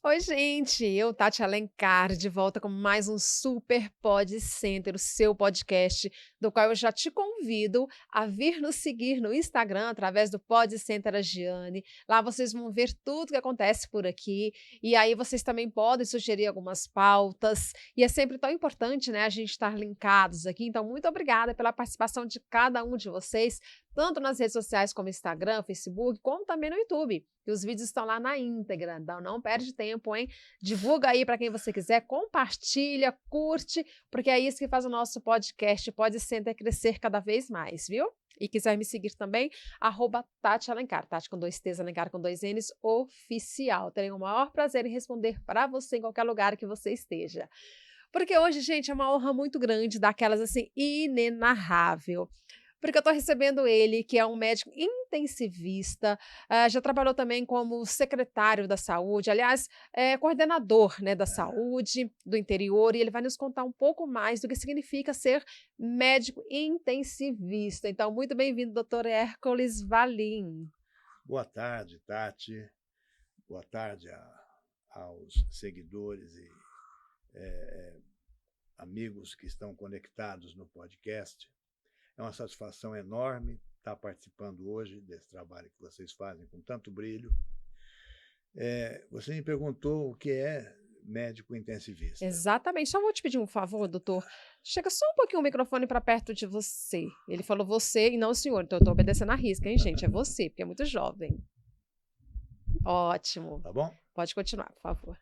Oi, gente, eu, Tati Alencar, de volta com mais um Super Pod Center, o seu podcast, do qual eu já te convido a vir nos seguir no Instagram, através do Pod Center Agiane. Lá vocês vão ver tudo que acontece por aqui, e aí vocês também podem sugerir algumas pautas, e é sempre tão importante, né, a gente estar linkados aqui, então muito obrigada pela participação de cada um de vocês, tanto nas redes sociais como Instagram, Facebook, como também no YouTube. E os vídeos estão lá na íntegra, então não perde tempo, hein? Divulga aí para quem você quiser, compartilha, curte, porque é isso que faz o nosso podcast Pode Center crescer cada vez mais, viu? E quiser me seguir também, Tati Alencar, Tati com dois T's, Alencar com dois N's, oficial. Terei o maior prazer em responder para você em qualquer lugar que você esteja. Porque hoje, gente, é uma honra muito grande, daquelas assim, inenarrável. Porque eu estou recebendo ele, que é um médico intensivista, já trabalhou também como secretário da saúde, aliás, é coordenador, né, da Ah, saúde do interior, e ele vai nos contar um pouco mais do que significa ser médico intensivista. Então, muito bem-vindo, doutor Hércules Valim. boa tarde, Tati. Boa tarde aos seguidores e amigos que estão conectados no podcast. É uma satisfação enorme estar participando hoje desse trabalho que vocês fazem com tanto brilho. Você me perguntou o que é médico intensivista. Exatamente. Só vou te pedir um favor, doutor. Chega só um pouquinho o microfone para perto de você. Ele falou você e não o senhor, então eu estou obedecendo à risca, hein, gente? É você, porque é muito jovem. Ótimo. Tá bom? Pode continuar, por favor.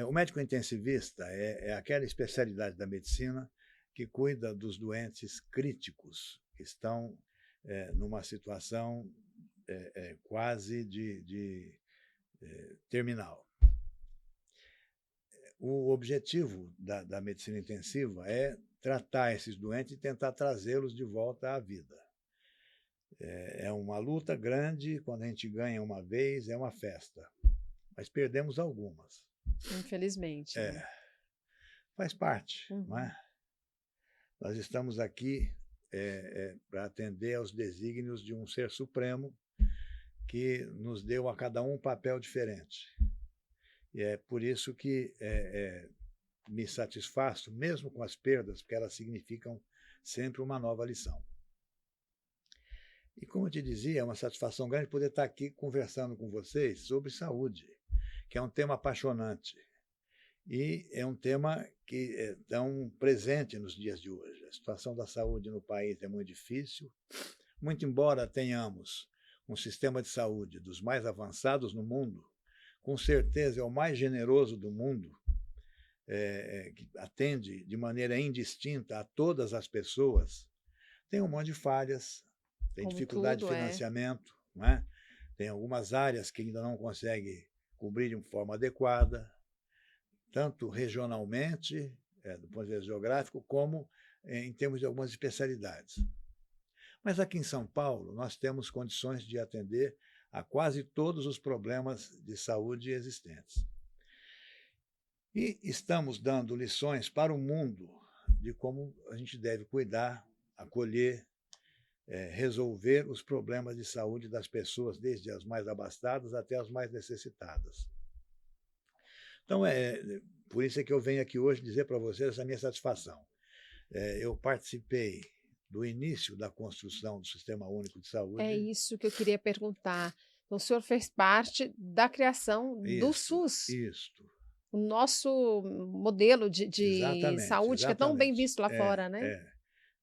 O médico intensivista é aquela especialidade da medicina que cuida dos doentes críticos, que estão numa situação quase de terminal. O objetivo da medicina intensiva é tratar esses doentes e tentar trazê-los de volta à vida. É uma luta grande, quando a gente ganha uma vez, é uma festa, mas perdemos algumas. Infelizmente, né. É, faz parte, não Uhum. é? Nós estamos aqui para atender aos desígnios de um ser supremo que nos deu a cada um papel diferente. E é por isso que me satisfaço, mesmo com as perdas, porque elas significam sempre uma nova lição. E como eu te dizia, é uma satisfação grande poder estar aqui conversando com vocês sobre saúde, que é um tema apaixonante e é um tema que é tão presente nos dias de hoje. A situação da saúde no país é muito difícil, muito embora tenhamos um sistema de saúde dos mais avançados no mundo, com certeza é o mais generoso do mundo, que atende de maneira indistinta a todas as pessoas, tem um monte de falhas, tem Como dificuldade de tudo é. financiamento, não é? Tem algumas áreas que ainda não consegue cobrir de forma adequada, tanto regionalmente, do ponto de vista geográfico, como em termos de algumas especialidades. Mas aqui em São Paulo, nós temos condições de atender a quase todos os problemas de saúde existentes. E estamos dando lições para o mundo de como a gente deve cuidar, acolher, resolver os problemas de saúde das pessoas, desde as mais abastadas até as mais necessitadas. Então, por isso é que eu venho aqui hoje dizer para vocês a minha satisfação. Eu participei do início da construção do Sistema Único de É Saúde. isso que eu queria perguntar. Então o senhor fez parte da criação do Isto, SUS, isto. o nosso modelo de Exatamente, saúde que é tão bem exatamente. visto lá fora, né.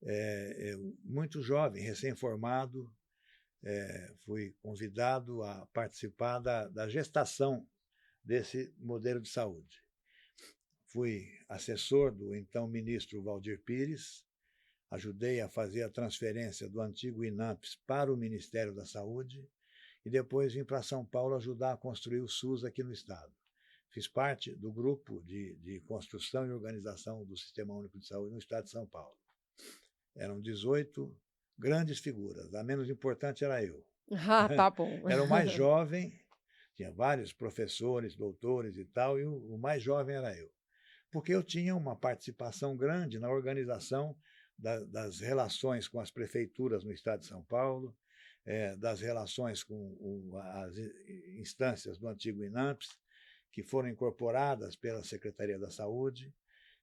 Eu, muito jovem, recém-formado, fui convidado a participar da gestação desse modelo de saúde. Fui assessor do então ministro Valdir Pires, ajudei a fazer a transferência do antigo INAMPS para o Ministério da Saúde e depois vim para São Paulo ajudar a construir o SUS aqui no estado. Fiz parte do grupo de construção e organização do Sistema Único de Saúde no estado de São Paulo. Eram 18 grandes figuras, a menos importante era eu. Ah, tá bom. Era o mais jovem, tinha vários professores, doutores e tal, e o mais jovem era eu. Porque eu tinha uma participação grande na organização das relações com as prefeituras no estado de São Paulo, das relações com as instâncias do antigo INAMPS, que foram incorporadas pela Secretaria da Saúde,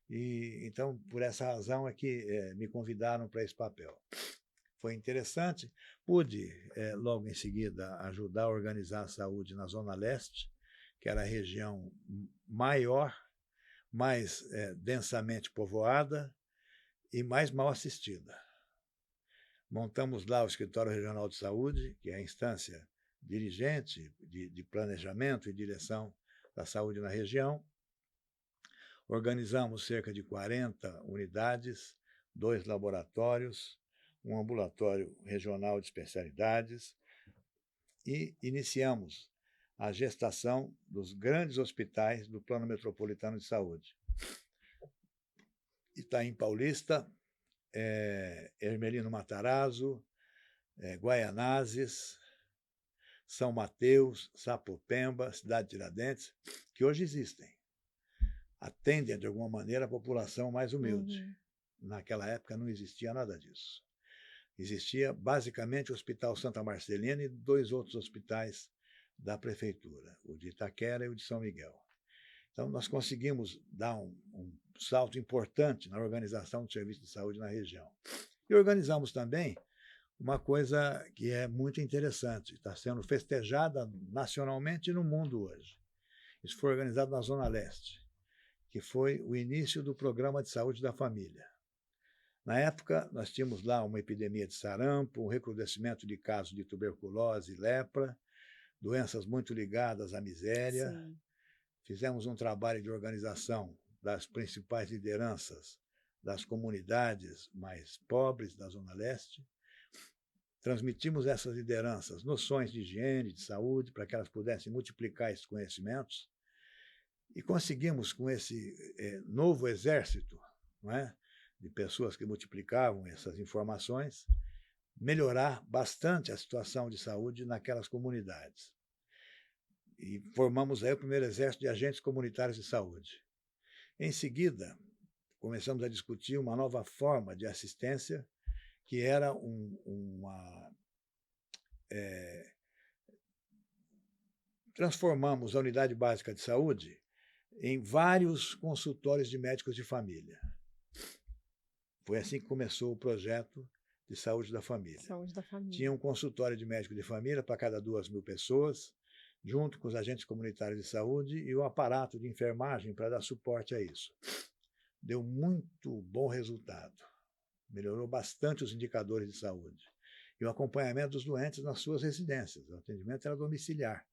e então, por essa razão é que me convidaram para esse papel. Foi interessante, pude, logo em seguida, ajudar a organizar a saúde na Zona Leste, que era a região maior, mais densamente povoada e mais mal assistida. Montamos lá o Escritório Regional de Saúde, que é a instância dirigente de planejamento e direção da saúde na região. Organizamos cerca de 40 unidades, 2 laboratórios, um ambulatório regional de especialidades e iniciamos a gestação dos grandes hospitais do Plano Metropolitano de Saúde. Itaim Paulista, Hermelino Matarazzo, Guaianazes, São Mateus, Sapopemba, Cidade de Tiradentes, que hoje existem. Atendem, de alguma maneira, a população mais humilde. Naquela época não existia nada disso. Existia, basicamente, o Hospital Santa Marcelina e 2 outros hospitais da prefeitura, o de Itaquera e o de São Miguel. Então, nós conseguimos dar um salto importante na organização do serviço de saúde na região. E organizamos também uma coisa que é muito interessante, está sendo festejada nacionalmente e no mundo hoje. Isso foi organizado na Zona Leste, que foi o início do Programa de Saúde da Família. Na época, nós tínhamos lá uma epidemia de sarampo, um recrudescimento de casos de tuberculose e lepra, doenças muito ligadas à miséria. Sim. Fizemos um trabalho de organização das principais lideranças das comunidades mais pobres da Zona Leste. Transmitimos essas lideranças noções de higiene, de saúde, para que elas pudessem multiplicar esses conhecimentos. E conseguimos, com esse novo exército, não é, de pessoas que multiplicavam essas informações, melhorar bastante a situação de saúde naquelas comunidades. E formamos aí o primeiro exército de agentes comunitários de saúde. Em seguida, começamos a discutir uma nova forma de assistência, que era transformamos a unidade básica de saúde em vários consultórios de médicos de família. Foi assim que começou o projeto de saúde da família. Saúde da família. Tinha um consultório de médico de família para cada 2.000 pessoas, junto com os agentes comunitários de saúde e o aparato de enfermagem para dar suporte a isso. Deu muito bom resultado. Melhorou bastante os indicadores de saúde. E o acompanhamento dos doentes nas suas residências. O atendimento era domiciliar.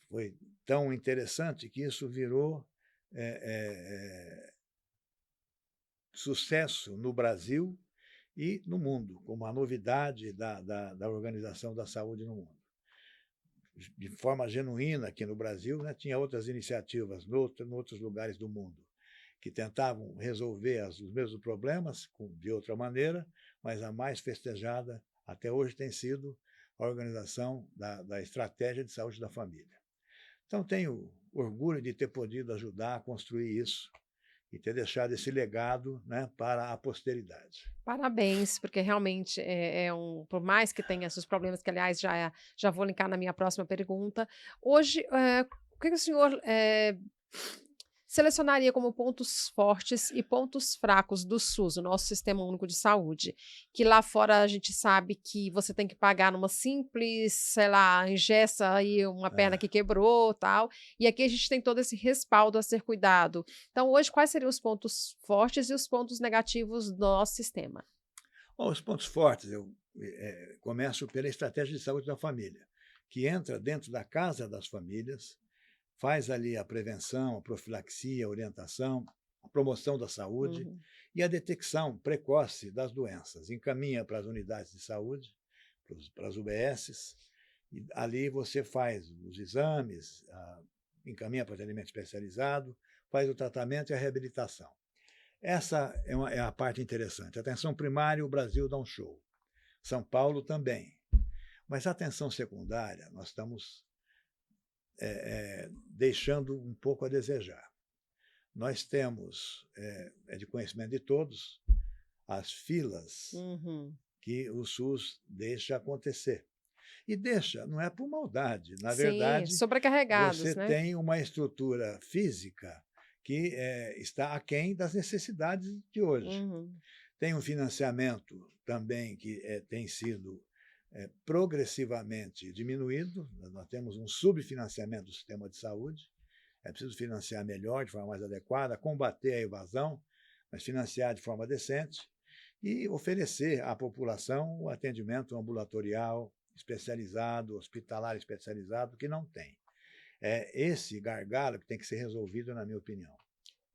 Foi tão interessante que isso virou sucesso no Brasil e no mundo, como a novidade da organização da saúde no mundo. De forma genuína aqui no Brasil, né, tinha outras iniciativas em outros lugares do mundo que tentavam resolver os mesmos problemas de outra maneira, mas a mais festejada até hoje tem sido a organização da estratégia de saúde da família. Então, tenho orgulho de ter podido ajudar a construir isso e ter deixado esse legado, né, para a posteridade. Parabéns, porque realmente por mais que tenha esses problemas, que aliás já vou linkar na minha próxima pergunta. Hoje, o que o senhor selecionaria como pontos fortes e pontos fracos do SUS, o nosso Sistema Único de Saúde? Que lá fora a gente sabe que você tem que pagar numa simples, sei lá, engessa aí uma perna que quebrou, tal, e aqui a gente tem todo esse respaldo a ser cuidado. Então, hoje, quais seriam os pontos fortes e os pontos negativos do nosso sistema? Bom, os pontos fortes, eu começo pela estratégia de saúde da família, que entra dentro da casa das famílias, faz ali a prevenção, a profilaxia, a orientação, a promoção da saúde e a detecção precoce das doenças. Encaminha para as unidades de saúde, para as UBSs, e ali você faz os exames, encaminha para atendimento especializado, faz o tratamento e a reabilitação. Essa é a parte interessante. A atenção primária, o Brasil dá um show. São Paulo também. Mas a atenção secundária, nós estamos deixando um pouco a desejar. Nós temos, de conhecimento de todos, as filas que o SUS deixa acontecer. E deixa, não é por maldade. Na Sim, verdade, você sobrecarregados, né? tem uma estrutura física que está aquém das necessidades de hoje. Uhum. Tem um financiamento também que tem sido progressivamente diminuído. Nós temos um subfinanciamento do sistema de saúde. É preciso financiar melhor, de forma mais adequada, combater a evasão, mas financiar de forma decente e oferecer à população o atendimento ambulatorial especializado, hospitalar especializado, que não tem. É esse gargalo que tem que ser resolvido, na minha opinião.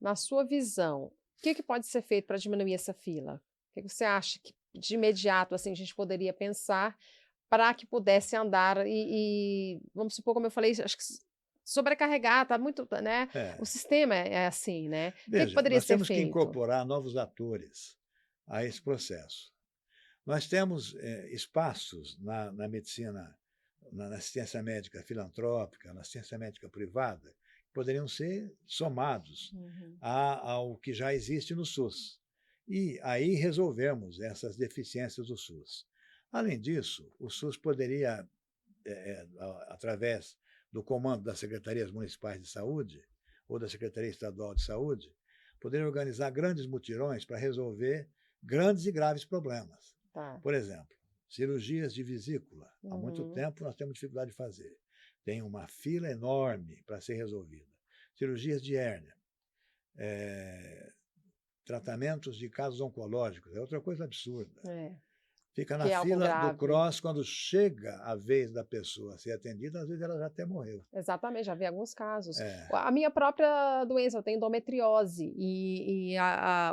Na sua visão, o que pode ser feito para diminuir essa fila? O que você acha que de imediato assim, a gente poderia pensar para que pudesse andar vamos supor, como eu falei, acho que sobrecarregar, está muito, né? O É. sistema é assim, né? O que Veja, poderia nós ser temos que feito? incorporar novos atores a esse processo. Nós temos espaços na medicina, na assistência médica filantrópica, na assistência médica privada, que poderiam ser somados Uhum. ao que já existe no SUS. E aí resolvermos essas deficiências do SUS. Além disso, o SUS poderia, através do comando das secretarias municipais de saúde ou da Secretaria Estadual de Saúde, poder organizar grandes mutirões para resolver grandes e graves problemas. Tá. Por exemplo, cirurgias de vesícula. Há muito Uhum. tempo nós temos dificuldade de fazer. Tem uma fila enorme para ser resolvida. Cirurgias de hérnia. Tratamentos de casos oncológicos. É outra coisa absurda. Fica Que na é algo fila do grave. CROSS, quando chega a vez da pessoa ser atendida, às vezes ela já até morreu. Exatamente, já vi alguns casos. É, A minha própria doença, eu tenho endometriose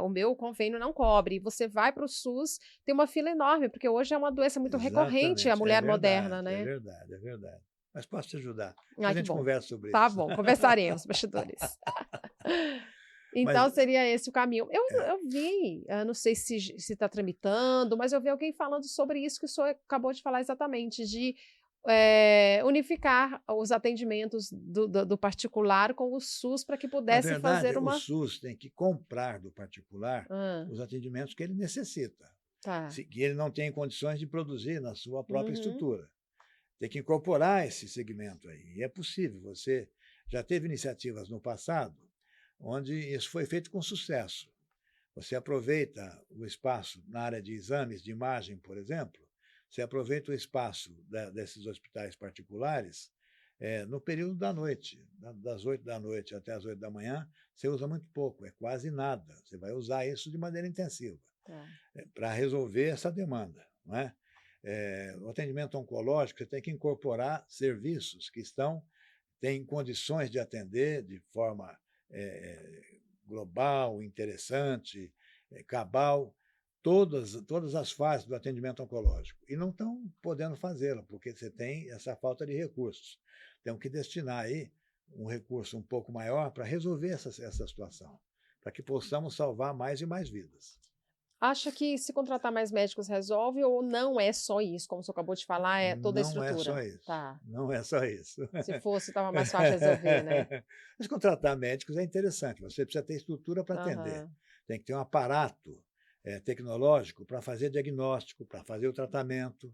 o meu convênio não cobre. E você vai para o SUS, tem uma fila enorme, porque hoje é uma doença muito recorrente, a exatamente. É mulher moderna, verdade, é né? verdade, é verdade. Mas posso te ajudar. Ai, Depois a que gente bom. conversa sobre Tá isso. bom, conversaremos, bastidores. Mas Então seria esse o caminho. Eu é, eu vi, não sei se está tramitando, mas eu vi alguém falando sobre isso que o senhor acabou de falar exatamente, de, unificar os atendimentos do particular com o SUS para que na pudesse verdade, fazer o uma. SUS tem que comprar do particular Hã, os atendimentos que ele necessita, tá. que ele não tem condições de produzir na sua própria Uhum. estrutura. Tem que incorporar esse segmento aí. E é possível. Você já teve iniciativas no passado onde isso foi feito com sucesso. Você aproveita o espaço na área de exames de imagem, por exemplo, você aproveita o espaço desses hospitais particulares no período da noite, das 8 da noite até as 8 da manhã, você usa muito pouco, é quase nada. Você vai usar isso de maneira intensiva Tá. para resolver essa demanda. Não é? O atendimento oncológico, você tem que incorporar serviços que têm condições de atender de forma global, interessante, cabal, todas as fases do atendimento oncológico. E não estão podendo fazê-lo, porque você tem essa falta de recursos. Temos que destinar aí um recurso um pouco maior para resolver essa situação, para que possamos salvar mais e mais vidas. Acha que se contratar mais médicos resolve ou não é só isso, como o senhor acabou de falar, é toda a Não é só estrutura? isso. Tá. Não é só isso. Se fosse, estava mais fácil resolver, né? Mas contratar médicos é interessante, você precisa ter estrutura para atender. Aham. Tem que ter um aparato tecnológico para fazer diagnóstico, para fazer o tratamento.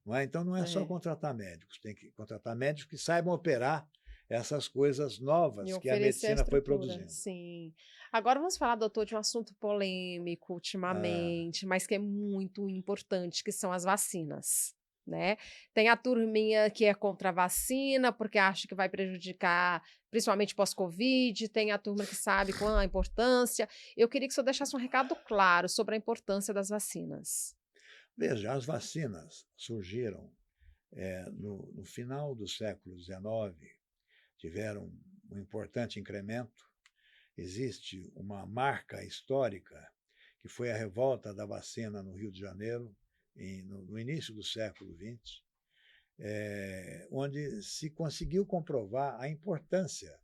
Não é? Então, não é só É. contratar médicos, tem que contratar médicos que saibam operar essas coisas E novas que a oferecer a medicina foi estrutura, produzindo. sim. Agora vamos falar, doutor, de um assunto polêmico Ah, ultimamente, mas que é muito importante, que são as vacinas, né. Tem a turminha que é contra a vacina, porque acha que vai prejudicar, principalmente pós-covid, tem a turma que sabe qual a importância. Eu queria que o senhor deixasse um recado claro sobre a importância das vacinas. veja, as vacinas surgiram no final do século XIX, tiveram um importante incremento. Existe uma marca histórica, que foi a revolta da vacina no Rio de Janeiro, no início do século XX, onde se conseguiu comprovar a importância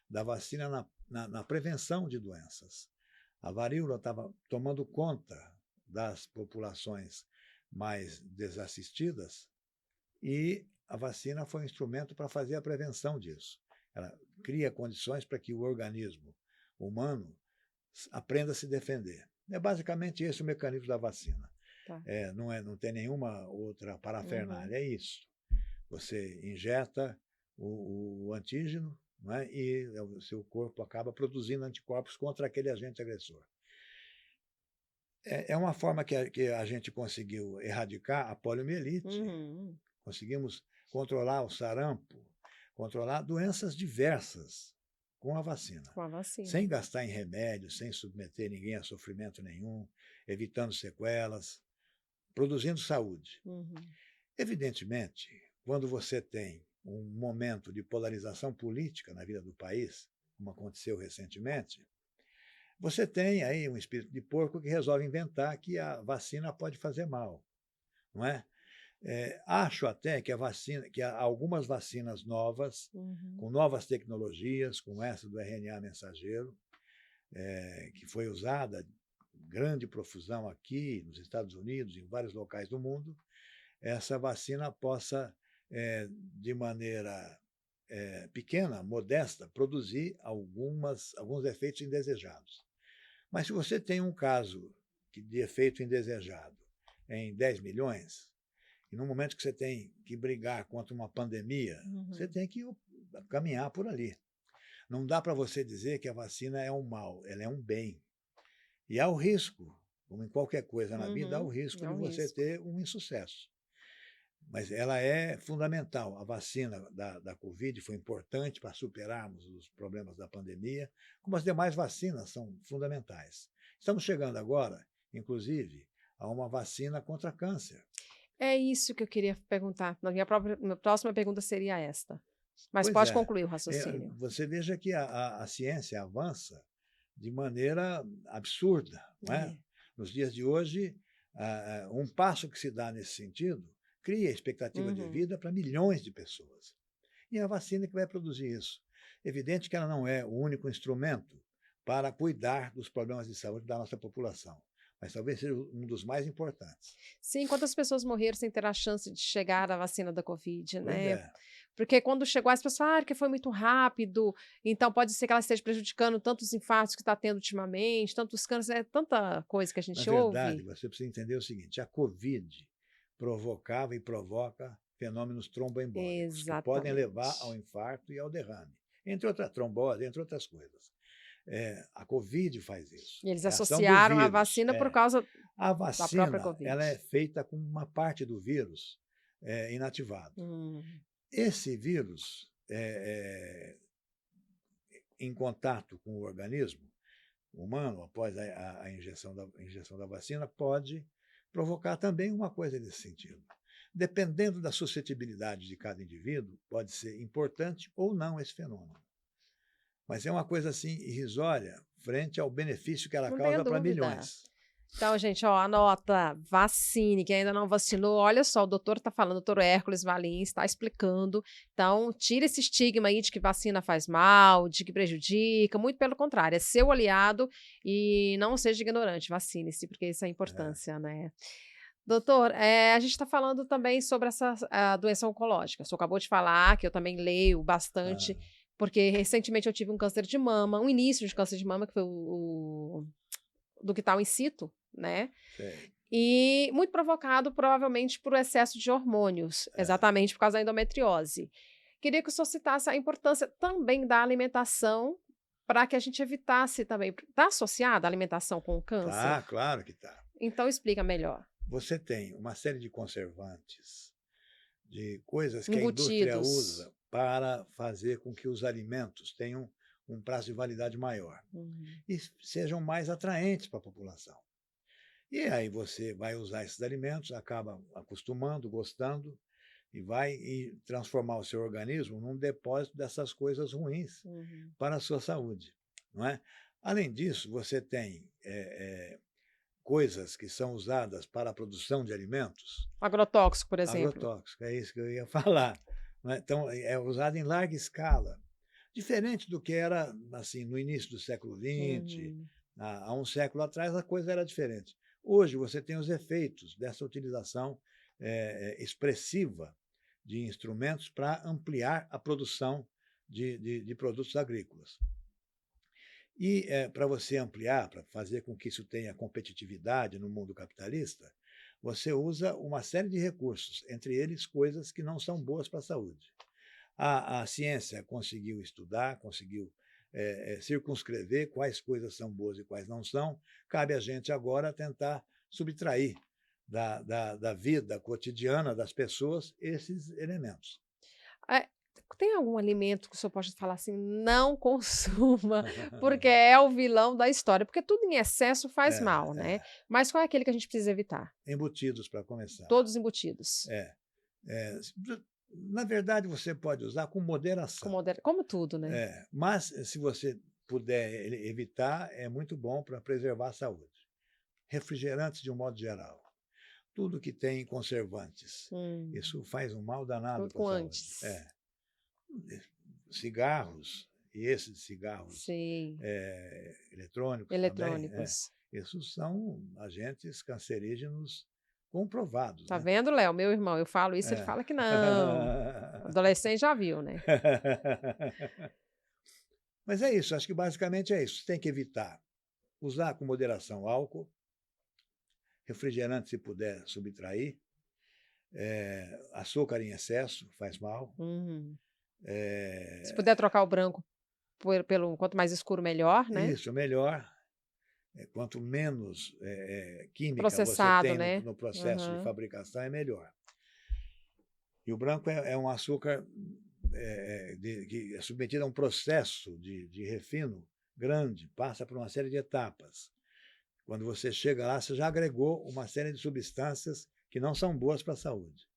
da vacina na prevenção de doenças. A varíola estava tomando conta das populações mais desassistidas e a vacina foi um instrumento para fazer a prevenção disso. Ela cria condições para que o organismo humano aprenda a se defender. É basicamente esse o mecanismo da vacina. Tá. Não tem nenhuma outra Uhum. parafernália, é isso. Você injeta o antígeno, não é? E o seu corpo acaba produzindo anticorpos contra aquele agente agressor. É uma forma que a gente conseguiu erradicar a poliomielite, Uhum. conseguimos controlar o sarampo, controlar doenças diversas com a vacina, Com a vacina. sem gastar em remédios, sem submeter ninguém a sofrimento nenhum, evitando sequelas, produzindo saúde. Uhum. Evidentemente, quando você tem um momento de polarização política na vida do país, como aconteceu recentemente, você tem aí um espírito de porco que resolve inventar que a vacina pode fazer mal, não é? Acho até que há algumas vacinas novas, Uhum. com novas tecnologias, como essa do RNA mensageiro, que foi usada em grande profusão aqui nos Estados Unidos, em vários locais do mundo, essa vacina possa, de maneira pequena, modesta, produzir alguns efeitos indesejados. Mas se você tem um caso de efeito indesejado em 10 milhões, e no momento que você tem que brigar contra uma pandemia, você Uhum. tem que caminhar por ali. Não dá para você dizer que a vacina é um mal, ela é um bem. E há o risco, como em qualquer coisa na vida, há o Uhum. risco É de um você risco. ter um insucesso. Mas ela é fundamental. A vacina da Covid foi importante para superarmos os problemas da pandemia, como as demais vacinas são fundamentais. Estamos chegando agora, inclusive, a uma vacina contra câncer. É isso que eu queria perguntar. Minha próxima pergunta seria esta. Mas Pois pode é, concluir o raciocínio. você veja que a ciência avança de maneira absurda, não é? É. Nos dias de hoje, um passo que se dá nesse sentido cria expectativa de Uhum. vida para milhões de pessoas. E é a vacina que vai produzir isso. Evidente que ela não é o único instrumento para cuidar dos problemas de saúde da nossa população, mas talvez seja um dos mais importantes. Sim, quantas pessoas morreram sem ter a chance de chegar à vacina da Covid, Pois né? é, Porque quando chegou, as pessoas falaram que foi muito rápido, então pode ser que ela esteja prejudicando tantos infartos que está tendo ultimamente, tantos cânceres, é tanta coisa que a na gente verdade, ouve. você precisa entender o seguinte: a Covid provocava e provoca fenômenos tromboembólicos que podem levar ao Exatamente. infarto e ao derrame, entre outras trombose, entre outras coisas. A Covid faz isso. E eles É a ação do associaram a vírus. vacina por causa A da própria vacina, Covid. ela é feita com uma parte do vírus inativado. Hum. Esse vírus, em contato com o organismo humano, após a injeção da vacina, pode provocar também uma coisa nesse sentido. Dependendo da suscetibilidade de cada indivíduo, pode ser importante ou não esse fenômeno. Mas é uma coisa assim irrisória frente ao benefício que ela Não tenha causa para dúvida. milhões. Então, gente, ó, anota, vacine, quem ainda não vacinou, olha só, o doutor está falando, o doutor Hércules Valins está explicando, então tira esse estigma aí de que vacina faz mal, de que prejudica, muito pelo contrário, é seu aliado e não seja ignorante, vacine-se, porque isso é a É, importância, né? Doutor, a gente está falando também sobre essa a doença oncológica, o senhor acabou de falar, que eu também leio bastante, ah, porque recentemente eu tive um câncer de mama, um início de câncer de mama, que foi o do que está in situ, né? sei. E muito provocado, provavelmente, por excesso de hormônios, É. exatamente por causa da endometriose. Queria que o senhor citasse a importância também da alimentação para que a gente evitasse também. Está associada a alimentação com o câncer? Tá, claro que tá. Então explica melhor. Você tem uma série de conservantes, de coisas que a indústria Embutidos. usa para fazer com que os alimentos tenham um prazo de validade maior Uhum. e sejam mais atraentes para a população. E aí você vai usar esses alimentos, acaba acostumando, gostando, e vai transformar o seu organismo num depósito dessas coisas ruins Uhum. para a sua saúde, não é? Além disso, você tem coisas que são usadas para a produção de alimentos, Agrotóxico, por exemplo. agrotóxicos, é isso que eu ia falar, não é? Então, é usado em larga escala, diferente do que era assim no início do século XX, Uhum. há um século atrás a coisa era diferente. Hoje você tem os efeitos dessa utilização expressiva de instrumentos para ampliar a produção de produtos agrícolas. E para você ampliar, para fazer com que isso tenha competitividade no mundo capitalista, você usa uma série de recursos, entre eles coisas que não são boas para a saúde. A ciência conseguiu estudar, conseguiu circunscrever quais coisas são boas e quais não são. Cabe a gente agora tentar subtrair da vida cotidiana das pessoas esses elementos. É, tem algum alimento que o senhor pode falar assim: "Não consuma, porque é o vilão da história", porque tudo em excesso faz mal, né. Mas qual é aquele que a gente precisa evitar? Embutidos, para começar. Todos embutidos. É, na verdade, você pode usar com moderação. Como tudo, né. Mas se você puder evitar, é muito bom para preservar a saúde. Refrigerantes, de um modo geral. Tudo que tem conservantes. Isso faz um mal danado Tudo para a com saúde. antes. Cigarros, e esses cigarros Sim, eletrônicos também, eletrônicos. esses são agentes cancerígenos comprovados, Tá né? vendo, Léo? Meu irmão, eu falo isso, ele fala que não. O adolescente já viu, né. Mas é isso, acho que basicamente é isso. Você tem que evitar usar com moderação álcool, refrigerante se puder subtrair, açúcar em excesso faz mal. Se puder trocar o branco pelo quanto mais escuro melhor, né. Isso, melhor. Quanto menos química você Processado, tem né. no processo de Aham. fabricação, é melhor. E o branco é um açúcar que é submetido a um processo de refino grande, passa por uma série de etapas. Quando você chega lá, você já agregou uma série de substâncias que não são boas para a saúde.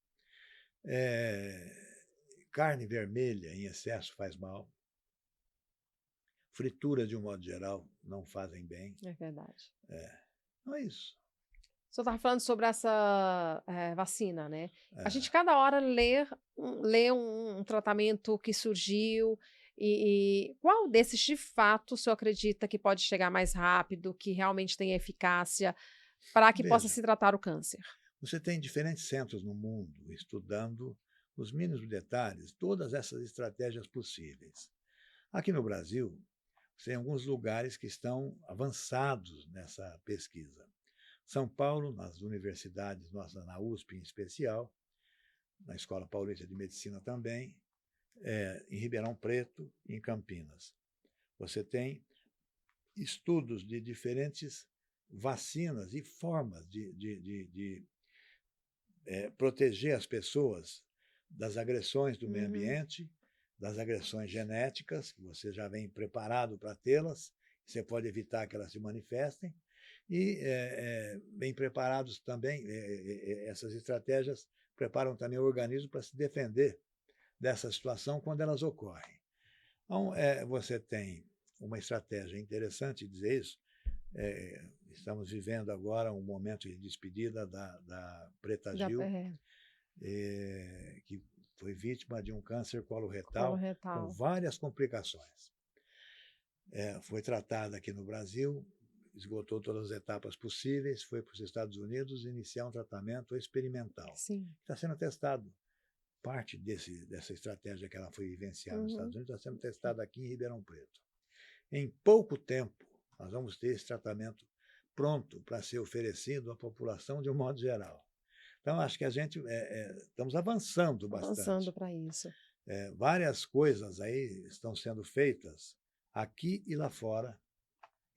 Carne vermelha em excesso faz mal. Frituras, de um modo geral, não fazem bem. É verdade. Não é isso. O senhor estava falando sobre essa, vacina, né. A É. gente cada hora lê um tratamento que surgiu, e qual desses, de fato, o senhor acredita que pode chegar mais rápido, que realmente tem eficácia, para que possa Veja, se tratar o câncer? você tem diferentes centros no mundo estudando nos mínimos detalhes todas essas estratégias possíveis. Aqui no Brasil, tem alguns lugares que estão avançados nessa pesquisa. São Paulo, nas universidades, nossa, na USP em especial, na Escola Paulista de Medicina também, em Ribeirão Preto e em Campinas. Você tem estudos de diferentes vacinas e formas de proteger as pessoas das agressões do meio ambiente, das agressões genéticas, que você já vem preparado para tê-las, você pode evitar que elas se manifestem, e bem preparados também, essas estratégias preparam também o organismo para se defender dessa situação quando elas ocorrem. Então, você tem uma estratégia interessante dizer isso. Estamos vivendo agora um momento de despedida da Preta Gil, que foi vítima de um câncer coloretal com várias complicações. Foi tratada aqui no Brasil, esgotou todas as etapas possíveis, foi para os Estados Unidos iniciar um tratamento experimental. Sim. Está sendo testado. Parte dessa estratégia que ela foi vivenciar nos Estados Unidos está sendo testada aqui em Ribeirão Preto. Em pouco tempo, nós vamos ter esse tratamento pronto para ser oferecido à população de um modo geral. Então, acho que a gente estamos avançando bastante. Avançando para isso. Várias coisas aí estão sendo feitas aqui e lá fora,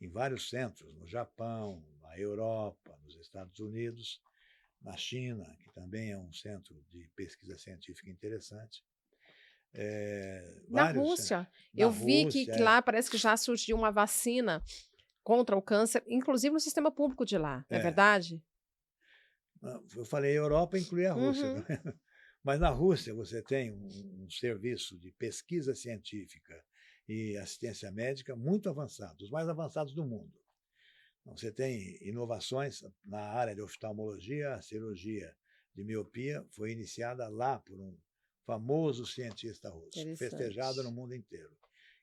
em vários centros, no Japão, na Europa, nos Estados Unidos, na China, que também é um centro de pesquisa científica interessante. Na Rússia, eu vi que lá parece que já surgiu uma vacina contra o câncer, inclusive no sistema público de lá, não é verdade? Eu falei Europa, inclui a Rússia. Mas na Rússia você tem um serviço de pesquisa científica e assistência médica muito avançado, os mais avançados do mundo. Então, você tem inovações na área de oftalmologia, a cirurgia de miopia foi iniciada lá por um famoso cientista russo, festejado no mundo inteiro,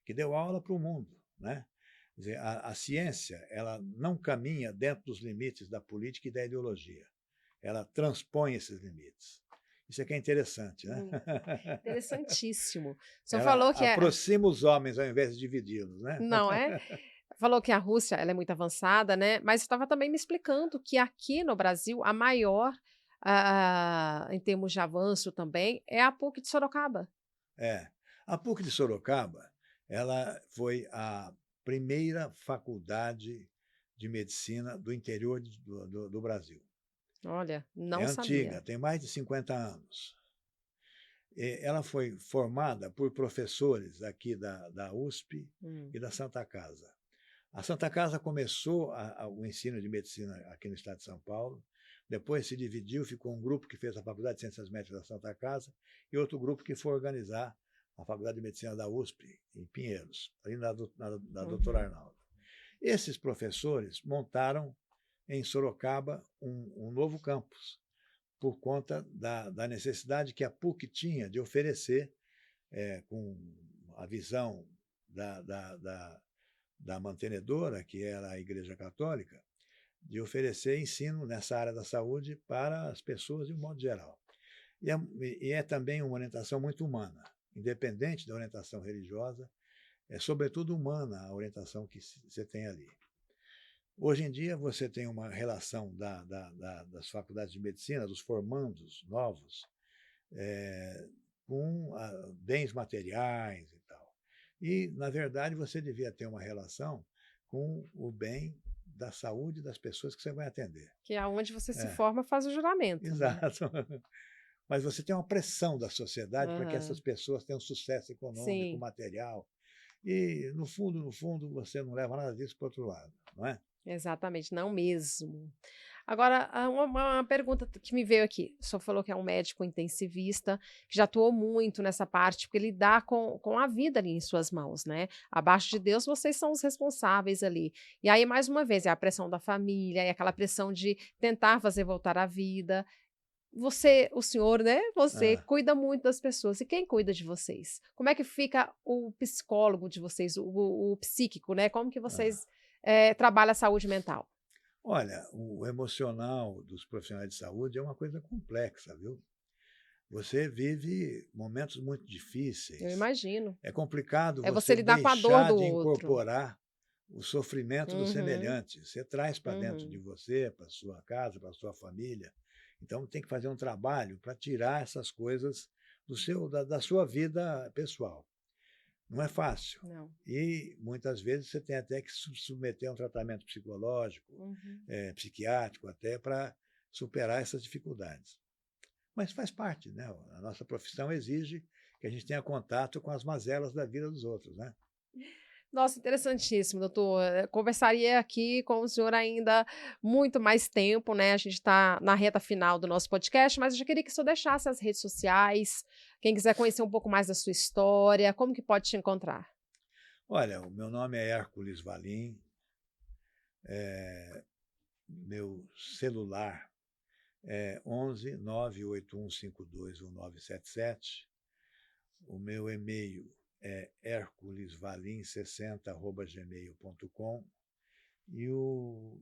que deu aula para o mundo, né? Quer dizer, a ciência, ela não caminha dentro dos limites da política e da ideologia. Ela transpõe esses limites. Isso aqui é interessante, né? Interessantíssimo. O senhor Ela falou que aproxima os homens ao invés de dividi-los, né? Não é? falou que a Rússia ela é muito avançada, né? Mas estava também me explicando que aqui no Brasil a maior, em termos de avanço também, é a PUC de Sorocaba. É. A PUC de Sorocaba, ela foi a primeira faculdade de medicina do interior do Brasil. Olha, É não antiga, sabia. tem mais de 50 anos. Ela foi formada por professores aqui da USP Hum, e da Santa Casa. A Santa Casa começou o ensino de medicina aqui no estado de São Paulo, depois se dividiu, ficou um grupo que fez a Faculdade de Ciências Médicas da Santa Casa e outro grupo que foi organizar a Faculdade de Medicina da USP, em Pinheiros, ali na Doutor uhum. Arnaldo. Esses professores montaram em Sorocaba um novo campus, por conta da necessidade que a PUC tinha de oferecer, com a visão da, da, da, da mantenedora, que era a Igreja Católica, de oferecer ensino nessa área da saúde para as pessoas de um modo geral. E é também uma orientação muito humana, independente da orientação religiosa, é sobretudo humana a orientação que você tem ali. Hoje em dia, você tem uma relação das faculdades de medicina, dos formandos novos, com bens materiais e tal. E, na verdade, você devia ter uma relação com o bem da saúde das pessoas que você vai atender. Que é onde você se É, forma, faz o juramento, né? exato. Mas você tem uma pressão da sociedade para que essas Aham. pessoas tenham sucesso econômico, Sim, material. E, no fundo, você não leva nada disso para o outro lado, não é? exatamente, não mesmo. Agora, uma pergunta que me veio aqui. O senhor falou que é um médico intensivista, que já atuou muito nessa parte, porque ele dá com a vida ali em suas mãos, né? Abaixo de Deus, vocês são os responsáveis ali. E aí, mais uma vez, é a pressão da família, é aquela pressão de tentar fazer voltar à vida. Você, o senhor, né? Você Ah, cuida muito das pessoas. E quem cuida de vocês? Como é que fica o psicólogo de vocês, o psíquico, né? Como que ah. vocês trabalham a saúde mental? Olha, o emocional dos profissionais de saúde é uma coisa complexa, viu? Você vive momentos muito Eu difíceis. imagino. É complicado É você você lidar com a dor deixar do de outro. incorporar o sofrimento do Uhum, semelhante. Você traz para dentro de uhum. você, para sua casa, para sua família. Então tem que fazer um trabalho para tirar essas coisas da sua vida pessoal. Não é fácil. Não. E muitas vezes você tem até que submeter a um tratamento psicológico, Uhum. psiquiátrico até, para superar essas dificuldades. Mas faz parte, né? A nossa profissão exige que a gente tenha contato com as mazelas da vida dos outros, né? Nossa, interessantíssimo, doutor. Conversaria aqui com o senhor ainda muito mais tempo, né? A gente está na reta final do nosso podcast, mas eu já queria que o senhor deixasse as redes sociais. Quem quiser conhecer um pouco mais da sua história, como que pode te encontrar? Olha, o meu nome é Hércules Valim, meu celular é 11 98152 1977. O meu e-mail é herculesvalim60@gmail.com e o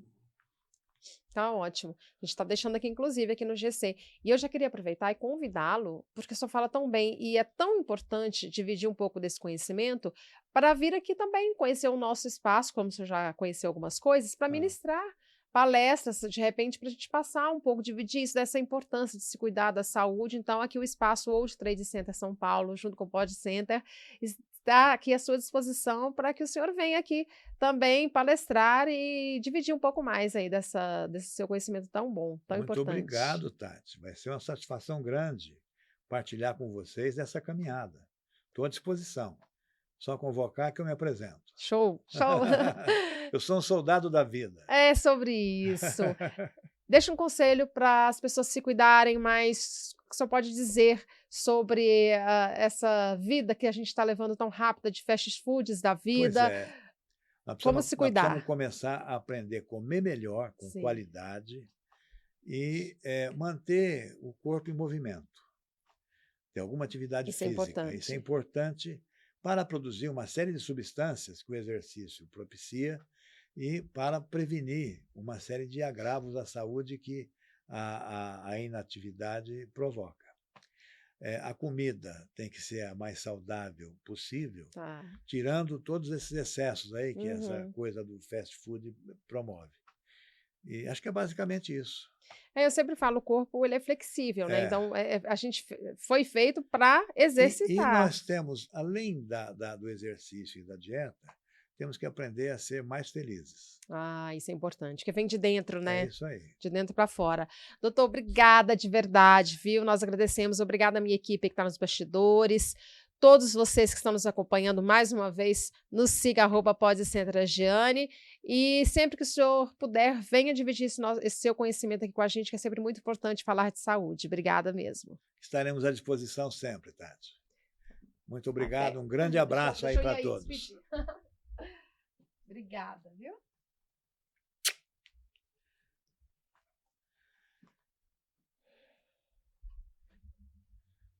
Tá ótimo. A gente está deixando aqui, inclusive, aqui no GC. E eu já queria aproveitar e convidá-lo, porque o senhor fala tão bem e é tão importante dividir um pouco desse conhecimento, para vir aqui também conhecer o nosso espaço, como o senhor já conheceu algumas coisas, para ah, ministrar palestras, de repente, para a gente passar um pouco, dividir isso, dessa importância de se cuidar da saúde. Então, aqui o espaço World Trade Center São Paulo, junto com o Pod Center, está aqui à sua disposição para que o senhor venha aqui também palestrar e dividir um pouco mais aí desse seu conhecimento tão bom, tão muito importante. obrigado, Tati. Vai ser uma satisfação grande partilhar com vocês essa caminhada. Estou à disposição. Só convocar que eu me apresento. Show, show. Eu sou um soldado da vida. É sobre isso. Deixa um conselho para as pessoas se cuidarem, mas o que o senhor pode dizer sobre, essa vida que a gente está levando tão rápida de fast foods da Pois vida, é, como se nós precisamos cuidar? começar a aprender a comer melhor, com Sim, qualidade, e manter o corpo em movimento, ter alguma atividade isso é física. Isso é importante. importante para produzir uma série de substâncias que o exercício propicia e para prevenir uma série de agravos à saúde que a inatividade provoca. a comida tem que ser a mais saudável possível, Tá. tirando todos esses excessos aí que essa Uhum. coisa do fast food promove. E acho que é basicamente isso. Eu sempre falo, o corpo ele é flexível, né, É. então, a gente foi feito para E exercitar. nós temos, além do exercício e da dieta, temos que aprender a ser mais felizes. Ah, isso é importante, que vem de dentro, É né, isso aí. de dentro para fora. Doutor, obrigada de verdade, viu, nós agradecemos, obrigada à minha equipe que está nos bastidores, todos vocês que estão nos acompanhando, mais uma vez, nos siga, @podcentragiane, e sempre que o senhor puder, venha dividir esse seu conhecimento aqui com a gente, que é sempre muito importante falar de saúde. Obrigada mesmo. Estaremos à disposição sempre, Tati. Muito Até. obrigado, um grande abraço aí Deixa eu ir para aí todos. despedir. Obrigada, viu.